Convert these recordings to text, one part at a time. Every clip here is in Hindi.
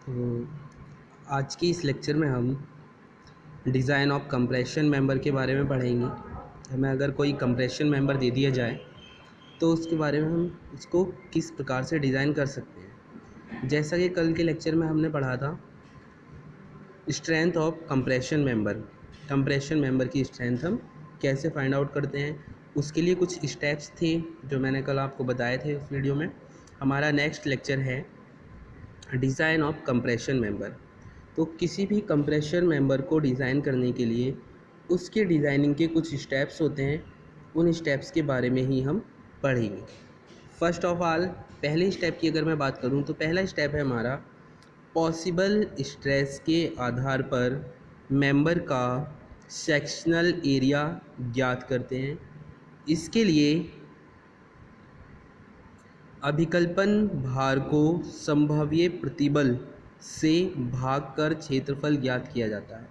तो आज की इस लेक्चर में हम डिज़ाइन ऑफ कंप्रेशन मेंबर के बारे में पढ़ेंगे। हमें अगर कोई कंप्रेशन मेंबर दे दिया जाए तो उसके बारे में हम इसको किस प्रकार से डिज़ाइन कर सकते हैं। जैसा कि कल के लेक्चर में हमने पढ़ा था स्ट्रेंथ ऑफ कंप्रेशन मेंबर की स्ट्रेंथ हम कैसे फाइंड आउट करते हैं, उसके लिए कुछ स्टेप्स थे जो मैंने कल आपको बताए थे उस वीडियो में। हमारा नेक्स्ट लेक्चर है डिज़ाइन ऑफ कंप्रेशन मेंबर। तो किसी भी कंप्रेशन मेंबर को डिज़ाइन करने के लिए उसके डिज़ाइनिंग के कुछ स्टेप्स होते हैं, उन स्टेप्स के बारे में ही हम पढ़ेंगे। फर्स्ट ऑफ ऑल पहले स्टेप की अगर मैं बात करूं तो पहला स्टेप है हमारा पॉसिबल स्ट्रेस के आधार पर मेंबर का सेक्शनल एरिया ज्ञात करते हैं। इसके लिए अभिकल्पन भार को संभाव्य प्रतिबल से भागकर क्षेत्रफल ज्ञात किया जाता है।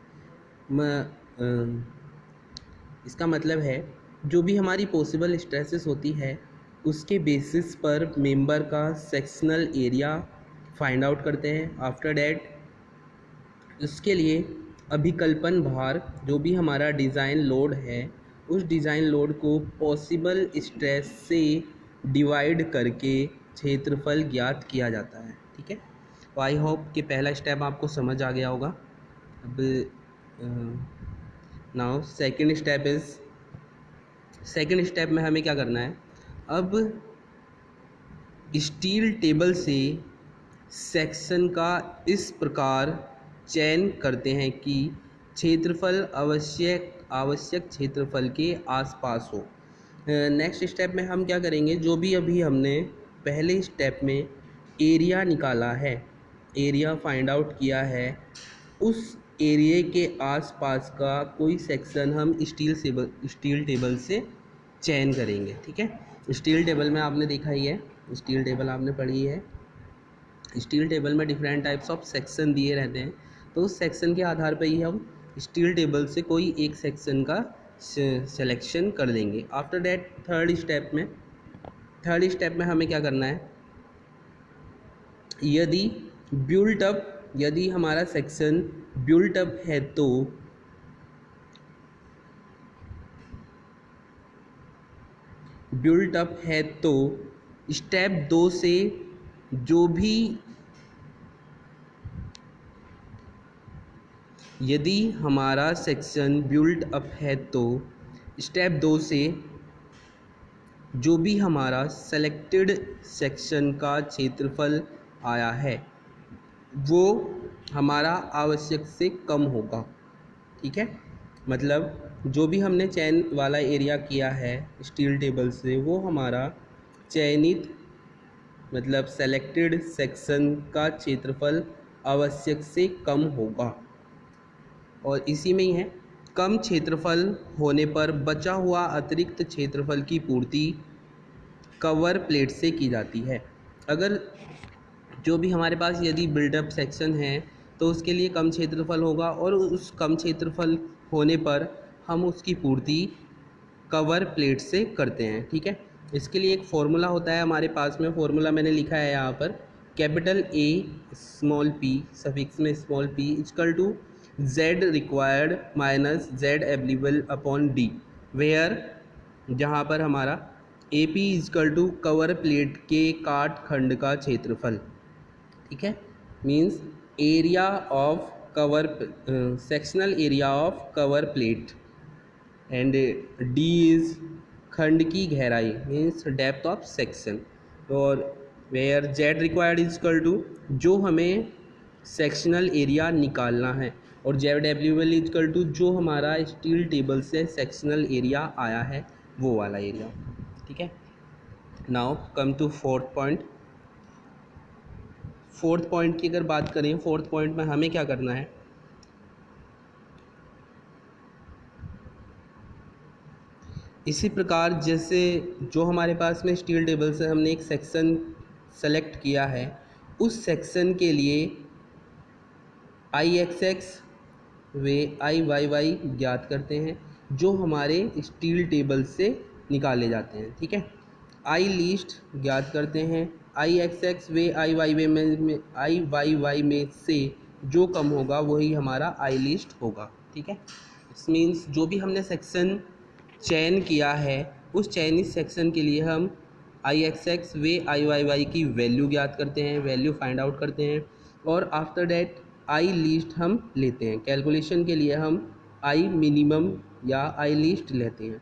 इसका मतलब है जो भी हमारी पॉसिबल स्ट्रेसेस होती है उसके बेसिस पर मेंबर का सेक्शनल एरिया फाइंड आउट करते हैं। आफ्टर डैट उसके लिए अभिकल्पन भार, जो भी हमारा डिज़ाइन लोड है, उस डिज़ाइन लोड को पॉसिबल स्ट्रेस से डिवाइड करके क्षेत्रफल ज्ञात किया जाता है। ठीक है, तो आई होप कि पहला स्टेप आपको समझ आ गया होगा। अब नाउ सेकंड स्टेप में हमें क्या करना है। अब स्टील टेबल से सेक्शन का इस प्रकार चयन करते हैं कि क्षेत्रफल आवश्यक क्षेत्रफल के आसपास हो। नेक्स्ट स्टेप में हम क्या करेंगे, जो भी अभी हमने पहले स्टेप में एरिया निकाला है, एरिया फाइंड आउट किया है, उस एरिया के आसपास का कोई सेक्शन हम स्टील टेबल से चयन करेंगे। ठीक है, स्टील टेबल में आपने देखा ही है, स्टील टेबल आपने पढ़ी है। स्टील टेबल में डिफरेंट टाइप्स ऑफ सेक्शन दिए रहते हैं, तो उस सेक्शन के आधार पर ही हम स्टील टेबल से कोई एक सेक्शन का सिलेक्शन कर देंगे। आफ्टर दैट थर्ड स्टेप में हमें क्या करना है, यदि हमारा सेक्शन बिल्ट अप है तो स्टेप 2 से जो भी यदि हमारा सेक्शन बिल्ट अप है तो स्टेप 2 से जो भी हमारा सेलेक्टेड सेक्शन का क्षेत्रफल आया है वो हमारा आवश्यक से कम होगा। ठीक है, मतलब जो भी हमने चयन वाला एरिया किया है स्टील टेबल से, वो हमारा चयनित मतलब सेलेक्टेड सेक्शन का क्षेत्रफल आवश्यक से कम होगा। और इसी में ही है, कम क्षेत्रफल होने पर बचा हुआ अतिरिक्त क्षेत्रफल की पूर्ति कवर प्लेट से की जाती है। अगर जो भी हमारे पास यदि बिल्डअप सेक्शन है तो उसके लिए कम क्षेत्रफल होगा, और उस कम क्षेत्रफल होने पर हम उसकी पूर्ति कवर प्लेट से करते हैं। ठीक है, इसके लिए एक फॉर्मूला होता है हमारे पास में, फॉर्मूला मैंने लिखा है यहाँ पर, capital A small p suffix में small p equal to Z required minus Z available upon D, where जहाँ पर हमारा AP equal to cover plate के काट खंड का क्षेत्रफल। ठीक है, means area of cover sectional area of cover plate, and D is खंड की गहराई मीन्स डेप्थ ऑफ सेक्शन, और where Z required equal to जो हमें सेक्शनल एरिया निकालना है, और Z अवेलेबल इक्वल टू जो हमारा स्टील टेबल से सेक्शनल एरिया आया है वो वाला एरिया। ठीक है, now come to fourth point की अगर बात करें, फोर्थ पॉइंट में हमें क्या करना है, इसी प्रकार जैसे जो हमारे पास में स्टील टेबल से हमने एक सेक्शन सेलेक्ट किया है, उस सेक्शन के लिए IXX वे IYY ज्ञात करते हैं जो हमारे स्टील टेबल से निकाले जाते हैं। ठीक है, I लीस्ट ज्ञात करते हैं, आई एक्स एक्स वे आई वाई वाई में से जो कम होगा वही हमारा आई लिस्ट होगा। ठीक है, इट्स मीन्स जो भी हमने सेक्शन चयन किया है उस चयनित सेक्शन के लिए हम आई एक्स एक्स वे आई वाई वाई की वैल्यू ज्ञात करते हैं, वैल्यू फाइंड आउट करते हैं और आफ्टर डैट आई लिस्ट हम लेते हैं। कैलकुलेशन के लिए हम आई मिनिमम या आई लिस्ट लेते हैं।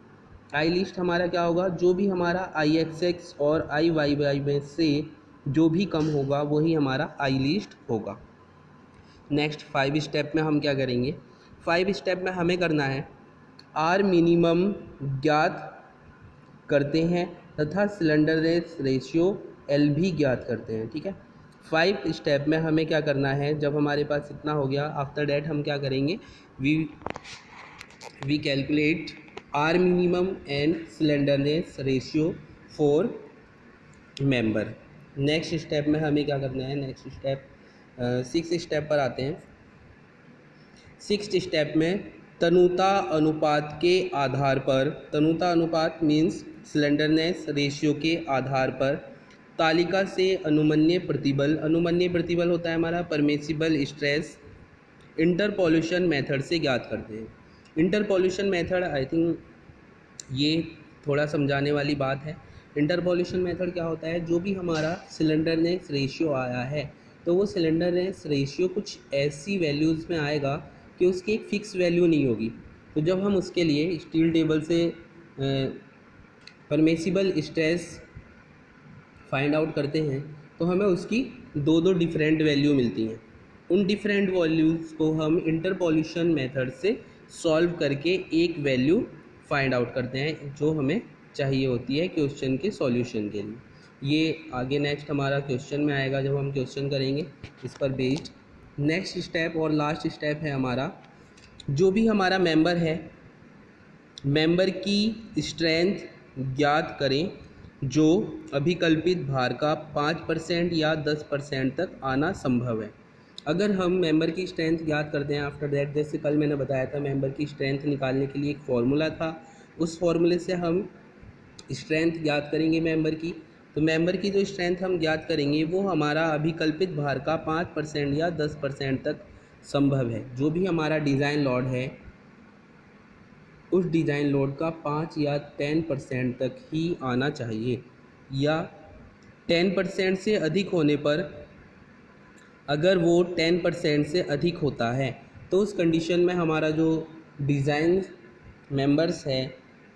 आई लिस्ट हमारा क्या होगा, जो भी हमारा आई एक्स एक्स और आई वाई वाई में से जो भी कम होगा वही हमारा आई लिस्ट होगा। नेक्स्ट 5 स्टेप में हम क्या करेंगे, 5 स्टेप में हमें करना है आर मिनिमम ज्ञात करते हैं तथा सिलेंडरनेस रेशियो एल भी ज्ञात करते हैं। ठीक है, 5 स्टेप में हमें क्या करना है, जब हमारे पास इतना हो गया आफ्टर डैट हम क्या करेंगे, we calculate are minimum and slenderness ratio for member. Next step में हमें क्या करना है, नेक्स्ट स्टेप 6 स्टेप पर आते हैं। 6 स्टेप में तनुता अनुपात के आधार पर, तनुता अनुपात मीन्स सिलेंडरनेस रेशियो के आधार पर तालिका से अनुमन्य प्रतिबल होता है हमारा परमिसिबल स्ट्रेस इंटरपोल्यूशन मेथड से ज्ञात करते हैं। इंटरपोल्यूशन मेथड आई थिंक ये थोड़ा समझाने वाली बात है। इंटरपोल्यूशन मेथड क्या होता है, जो भी हमारा सिलेंडरनेस रेशियो आया है तो वो सिलेंडरनेस रेशियो कुछ ऐसी वैल्यूज़ में आएगा कि उसकी एक फ़िक्स वैल्यू नहीं होगी। तो जब हम उसके लिए स्टील टेबल से परमिसिबल स्ट्रेस फाइंड आउट करते हैं तो हमें उसकी दो डिफरेंट वैल्यू मिलती हैं। उन डिफरेंट वैल्यूज़ को हम इंटरपोल्यूशन मेथड से सॉल्व करके एक वैल्यू फाइंड आउट करते हैं जो हमें चाहिए होती है क्वेश्चन के सॉल्यूशन के लिए। ये आगे नेक्स्ट हमारा क्वेश्चन में आएगा जब हम क्वेश्चन करेंगे इस पर बेस्ड। नेक्स्ट स्टेप और लास्ट स्टेप है हमारा, जो भी हमारा मेंबर है, मेंबर की स्ट्रेंथ ज्ञात करें जो अभिकल्पित भार का 5% या 10% तक आना संभव है। अगर हम मेंबर की स्ट्रेंथ ज्ञात करते हैं आफ्टर दैट, जैसे कल मैंने बताया था मेंबर की स्ट्रेंथ निकालने के लिए एक फार्मूला था, उस फार्मूले से हम स्ट्रेंथ ज्ञात करेंगे मेंबर की। तो मेंबर की जो स्ट्रेंथ हम ज्ञात करेंगे वो हमारा अभिकल्पित भार का 5% या 10% तक संभव है। जो भी हमारा डिज़ाइन लोड है उस डिज़ाइन लोड का 5 या 10% तक ही आना चाहिए, या 10% से अधिक होने पर, अगर वो 10% से अधिक होता है तो उस कंडीशन में हमारा जो डिज़ाइन मेंबर्स है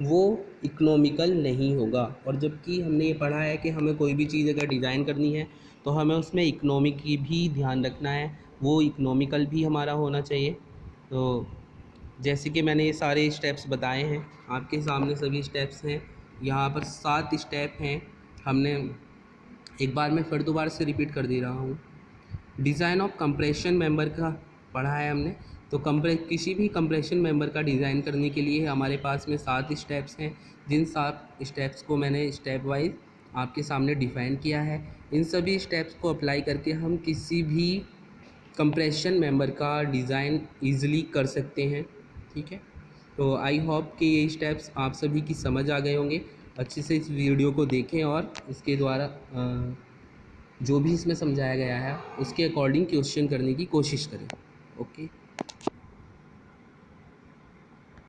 वो इकोनॉमिकल नहीं होगा। और जबकि हमने ये पढ़ा है कि हमें कोई भी चीज़ अगर डिज़ाइन करनी है तो हमें उसमें इकोनॉमी की भी ध्यान रखना है, वो इकोनॉमिकल भी हमारा होना चाहिए। तो जैसे कि मैंने ये सारे स्टेप्स बताए हैं, आपके सामने सभी स्टेप्स हैं, यहाँ पर 7 स्टेप हैं। हमने एक बार मैं फिर दोबारा से रिपीट कर दे रहा हूँ, डिज़ाइन ऑफ कंप्रेशन मेंबर का पढ़ा है हमने। तो किसी भी कंप्रेशन मेंबर का डिज़ाइन करने के लिए हमारे पास में 7 स्टेप्स हैं, जिन 7 स्टेप्स को मैंने स्टेप वाइज आपके सामने डिफ़ाइन किया है। इन सभी स्टेप्स को अप्लाई करके हम किसी भी कंप्रेशन मेंबर का डिज़ाइन ईज़िली कर सकते हैं। ठीक है, तो आई होप कि ये स्टेप्स आप सभी की समझ आ गए होंगे। अच्छे से इस वीडियो को देखें और इसके द्वारा जो भी इसमें समझाया गया है उसके अकॉर्डिंग क्वेश्चन करने की कोशिश करें। ओके।